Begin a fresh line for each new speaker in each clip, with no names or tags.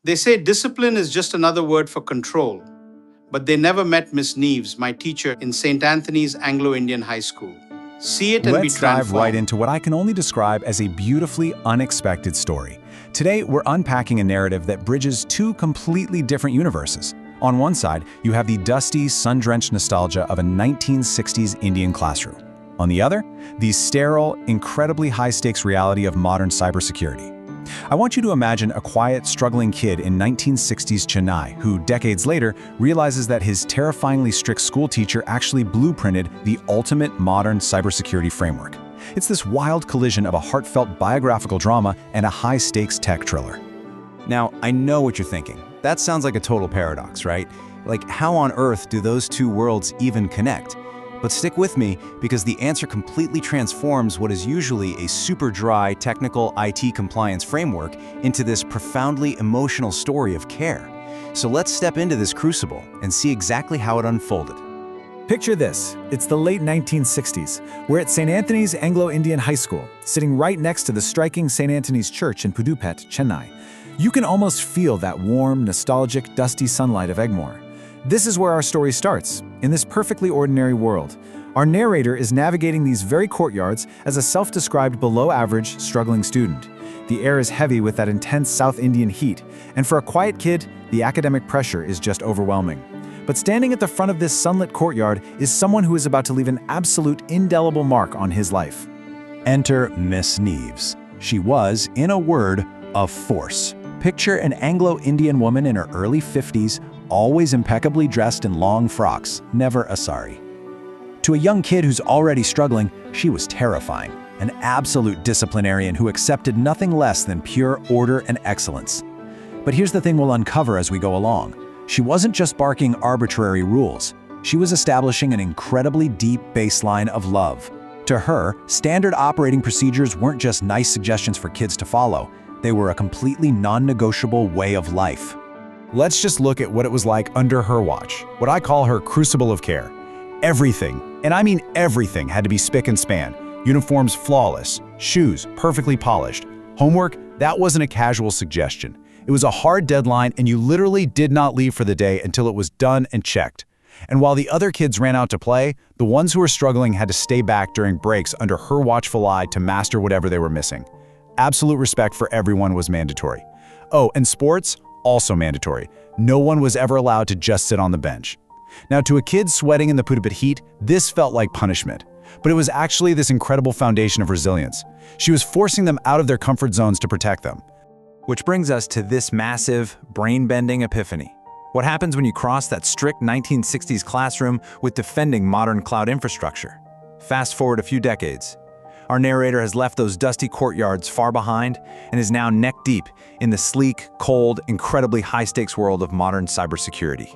They say discipline is just another word for control, but they never met Miss Neves, my teacher in St. Anthony's Anglo-Indian High School. See it and be
Let's dive right
transformed.
into what I can only describe as a beautifully unexpected story. Today, we're unpacking a narrative that bridges two completely different universes. On one side, you have the dusty, sun-drenched nostalgia of a 1960s Indian classroom. On the other, the sterile, incredibly high-stakes reality of modern cybersecurity. I want you to imagine a quiet, struggling kid in 1960s Chennai who, decades later, realizes that his terrifyingly strict school teacher actually blueprinted the ultimate modern cybersecurity framework. It's this wild collision of a heartfelt biographical drama and a high-stakes tech thriller. Now, I know what you're thinking. That sounds like a total paradox, right? Like, how on earth do those two worlds even connect? But stick with me, because the answer completely transforms what is usually a super dry, technical IT compliance framework into this profoundly emotional story of care. So let's step into this crucible and see exactly how it unfolded.
Picture this. It's the late 1960s. We're at St. Anthony's Anglo-Indian High School, sitting right next to the striking St. Anthony's Church in Puduppet, Chennai. You can almost feel that warm, nostalgic, dusty sunlight of Egmore. This is where our story starts, in this perfectly ordinary world. Our narrator is navigating these very courtyards as a self-described below-average, struggling student. The air is heavy with that intense South Indian heat, and for a quiet kid, the academic pressure is just overwhelming. But standing at the front of this sunlit courtyard is someone who is about to leave an absolute indelible mark on his life.
Enter Miss Neves. She was, in a word, a force. Picture an Anglo-Indian woman in her early 50s, always impeccably dressed in long frocks, never a sari. To a young kid who's already struggling, she was terrifying, an absolute disciplinarian who accepted nothing less than pure order and excellence. But here's the thing we'll uncover as we go along. She wasn't just barking arbitrary rules. She was establishing an incredibly deep baseline of love. To her, standard operating procedures weren't just nice suggestions for kids to follow. They were a completely non-negotiable way of life.
Let's just look at what it was like under her watch, what I call her crucible of care. Everything, and I mean everything, had to be spick and span. Uniforms flawless, shoes perfectly polished. Homework, that wasn't a casual suggestion. It was a hard deadline, and you literally did not leave for the day until it was done and checked. And while the other kids ran out to play, the ones who were struggling had to stay back during breaks under her watchful eye to master whatever they were missing. Absolute respect for everyone was mandatory. Oh, and sports? Also mandatory. No one was ever allowed to just sit on the bench. Now, to a kid sweating in the Puduppet heat, this felt like punishment. But it was actually this incredible foundation of resilience. She was forcing them out of their comfort zones to protect them.
Which brings us to this massive, brain-bending epiphany. What happens when you cross that strict 1960s classroom with defending modern cloud infrastructure? Fast forward a few decades. Our narrator has left those dusty courtyards far behind and is now neck-deep in the sleek, cold, incredibly high-stakes world of modern cybersecurity.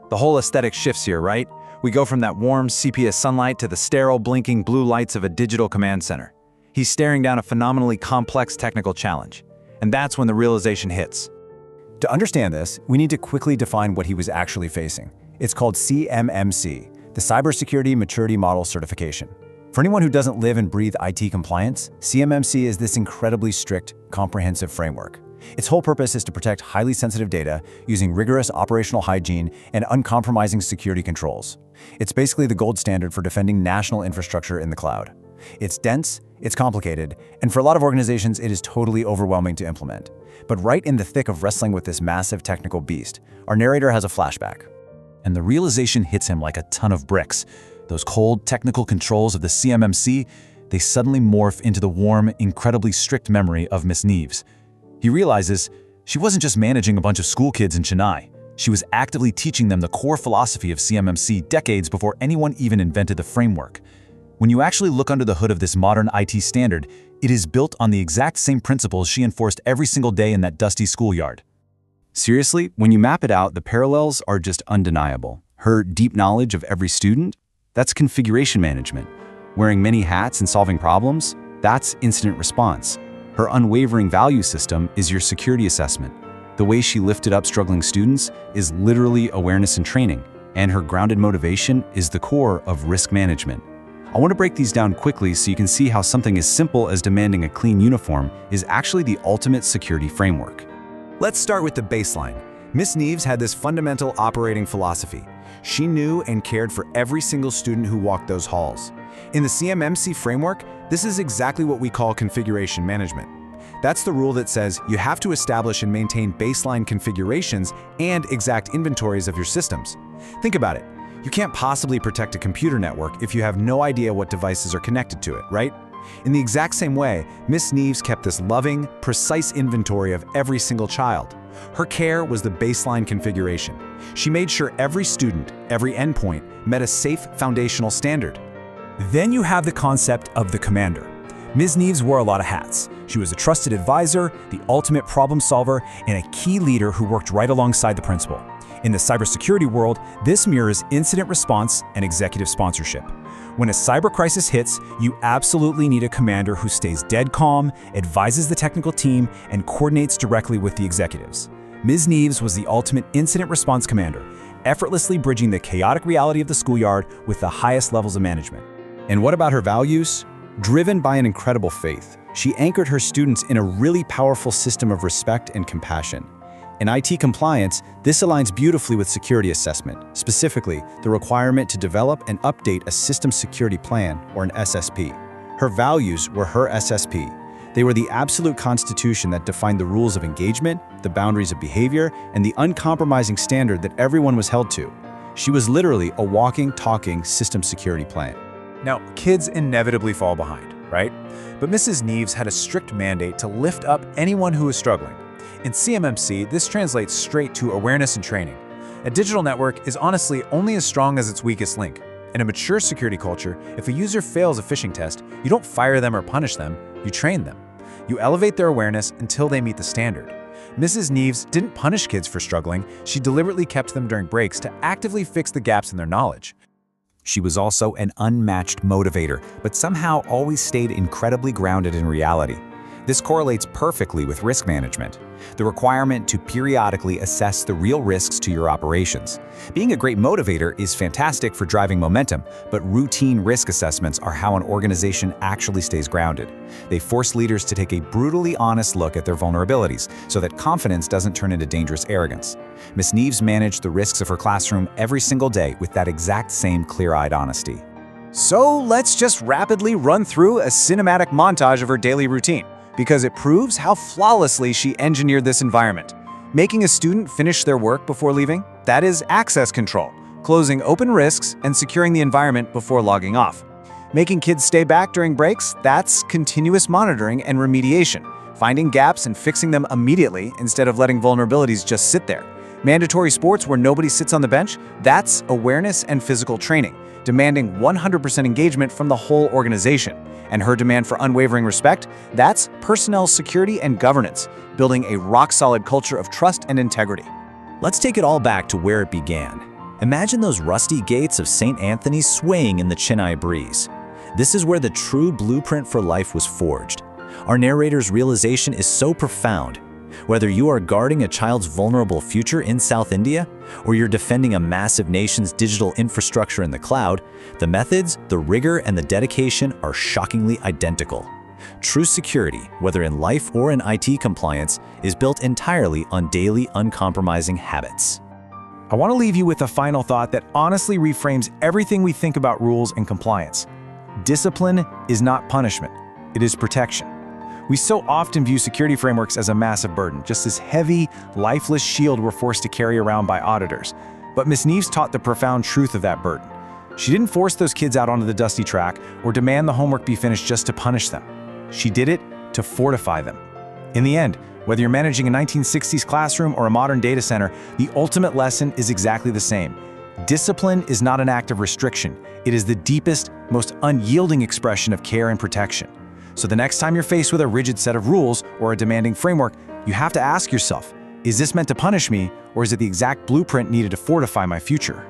The whole aesthetic shifts here, right? We go from that warm sepia sunlight to the sterile, blinking blue lights of a digital command center. He's staring down a phenomenally complex technical challenge. And that's when the realization hits.
To understand this, we need to quickly define what he was actually facing. It's called CMMC, the Cybersecurity Maturity Model Certification. For anyone who doesn't live and breathe IT compliance, CMMC is this incredibly strict, comprehensive framework. Its whole purpose is to protect highly sensitive data using rigorous operational hygiene and uncompromising security controls. It's basically the gold standard for defending national infrastructure in the cloud. It's dense, it's complicated, and for a lot of organizations, it is totally overwhelming to implement. But right in the thick of wrestling with this massive technical beast, our narrator has a flashback. And the realization hits him like a ton of bricks. Those cold, technical controls of the CMMC, they suddenly morph into the warm, incredibly strict memory of Miss Neves. He realizes she wasn't just managing a bunch of school kids in Chennai. She was actively teaching them the core philosophy of CMMC decades before anyone even invented the framework. When you actually look under the hood of this modern IT standard, it is built on the exact same principles she enforced every single day in that dusty schoolyard. Seriously, when you map it out, the parallels are just undeniable. Her deep knowledge of every student? That's configuration management. Wearing many hats and solving problems? That's incident response. Her unwavering value system is your security assessment. The way she lifted up struggling students is literally awareness and training, and her grounded motivation is the core of risk management. I want to break these down quickly so you can see how something as simple as demanding a clean uniform is actually the ultimate security framework. Let's start with the baseline. Miss Neves had this fundamental operating philosophy. She knew and cared for every single student who walked those halls. In the CMMC framework, this is exactly what we call configuration management. That's the rule that says you have to establish and maintain baseline configurations and exact inventories of your systems. Think about it. You can't possibly protect a computer network if you have no idea what devices are connected to it, right? In the exact same way, Miss Neves kept this loving, precise inventory of every single child. Her care was the baseline configuration. She made sure every student, every endpoint, met a safe foundational standard.
Then you have the concept of the commander. Ms. Neves wore a lot of hats. She was a trusted advisor, the ultimate problem solver, and a key leader who worked right alongside the principal. In the cybersecurity world, this mirrors incident response and executive sponsorship. When a cyber crisis hits, you absolutely need a commander who stays dead calm, advises the technical team, and coordinates directly with the executives. Ms. Neves was the ultimate incident response commander, effortlessly bridging the chaotic reality of the schoolyard with the highest levels of management.
And what about her values? Driven by an incredible faith, she anchored her students in a really powerful system of respect and compassion. In IT compliance, this aligns beautifully with security assessment, specifically the requirement to develop and update a system security plan, or an SSP. Her values were her SSP. They were the absolute constitution that defined the rules of engagement, the boundaries of behavior, and the uncompromising standard that everyone was held to. She was literally a walking, talking system security plan.
Now, kids inevitably fall behind, right? But Mrs. Neves had a strict mandate to lift up anyone who was struggling. In CMMC, this translates straight to awareness and training. A digital network is honestly only as strong as its weakest link. In a mature security culture, if a user fails a phishing test, you don't fire them or punish them, you train them. You elevate their awareness until they meet the standard. Mrs. Neves didn't punish kids for struggling, she deliberately kept them during breaks to actively fix the gaps in their knowledge.
She was also an unmatched motivator, but somehow always stayed incredibly grounded in reality. This correlates perfectly with risk management, the requirement to periodically assess the real risks to your operations. Being a great motivator is fantastic for driving momentum, but routine risk assessments are how an organization actually stays grounded. They force leaders to take a brutally honest look at their vulnerabilities so that confidence doesn't turn into dangerous arrogance. Ms. Neves managed the risks of her classroom every single day with that exact same clear-eyed honesty.
So let's just rapidly run through a cinematic montage of her daily routine, because it proves how flawlessly she engineered this environment. Making a student finish their work before leaving, that is access control, closing open risks and securing the environment before logging off. Making kids stay back during breaks, that's continuous monitoring and remediation, finding gaps and fixing them immediately instead of letting vulnerabilities just sit there. Mandatory sports where nobody sits on the bench, that's awareness and physical training, demanding 100% engagement from the whole organization. And her demand for unwavering respect, that's personnel security and governance, building a rock-solid culture of trust and integrity.
Let's take it all back to where it began. Imagine those rusty gates of St. Anthony's swaying in the Chennai breeze. This is where the true blueprint for life was forged. Our narrator's realization is so profound. Whether you are guarding a child's vulnerable future in South India, or you're defending a massive nation's digital infrastructure in the cloud, the methods, the rigor, and the dedication are shockingly identical. True security, whether in life or in IT compliance, is built entirely on daily, uncompromising habits.
I want to leave you with a final thought that honestly reframes everything we think about rules and compliance. Discipline is not punishment, it is protection. We so often view security frameworks as a massive burden, just this heavy, lifeless shield we're forced to carry around by auditors. But Ms. Neves taught the profound truth of that burden. She didn't force those kids out onto the dusty track or demand the homework be finished just to punish them. She did it to fortify them. In the end, whether you're managing a 1960s classroom or a modern data center, the ultimate lesson is exactly the same. Discipline is not an act of restriction. It is the deepest, most unyielding expression of care and protection. So the next time you're faced with a rigid set of rules or a demanding framework, you have to ask yourself, is this meant to punish me, or is it the exact blueprint needed to fortify my future?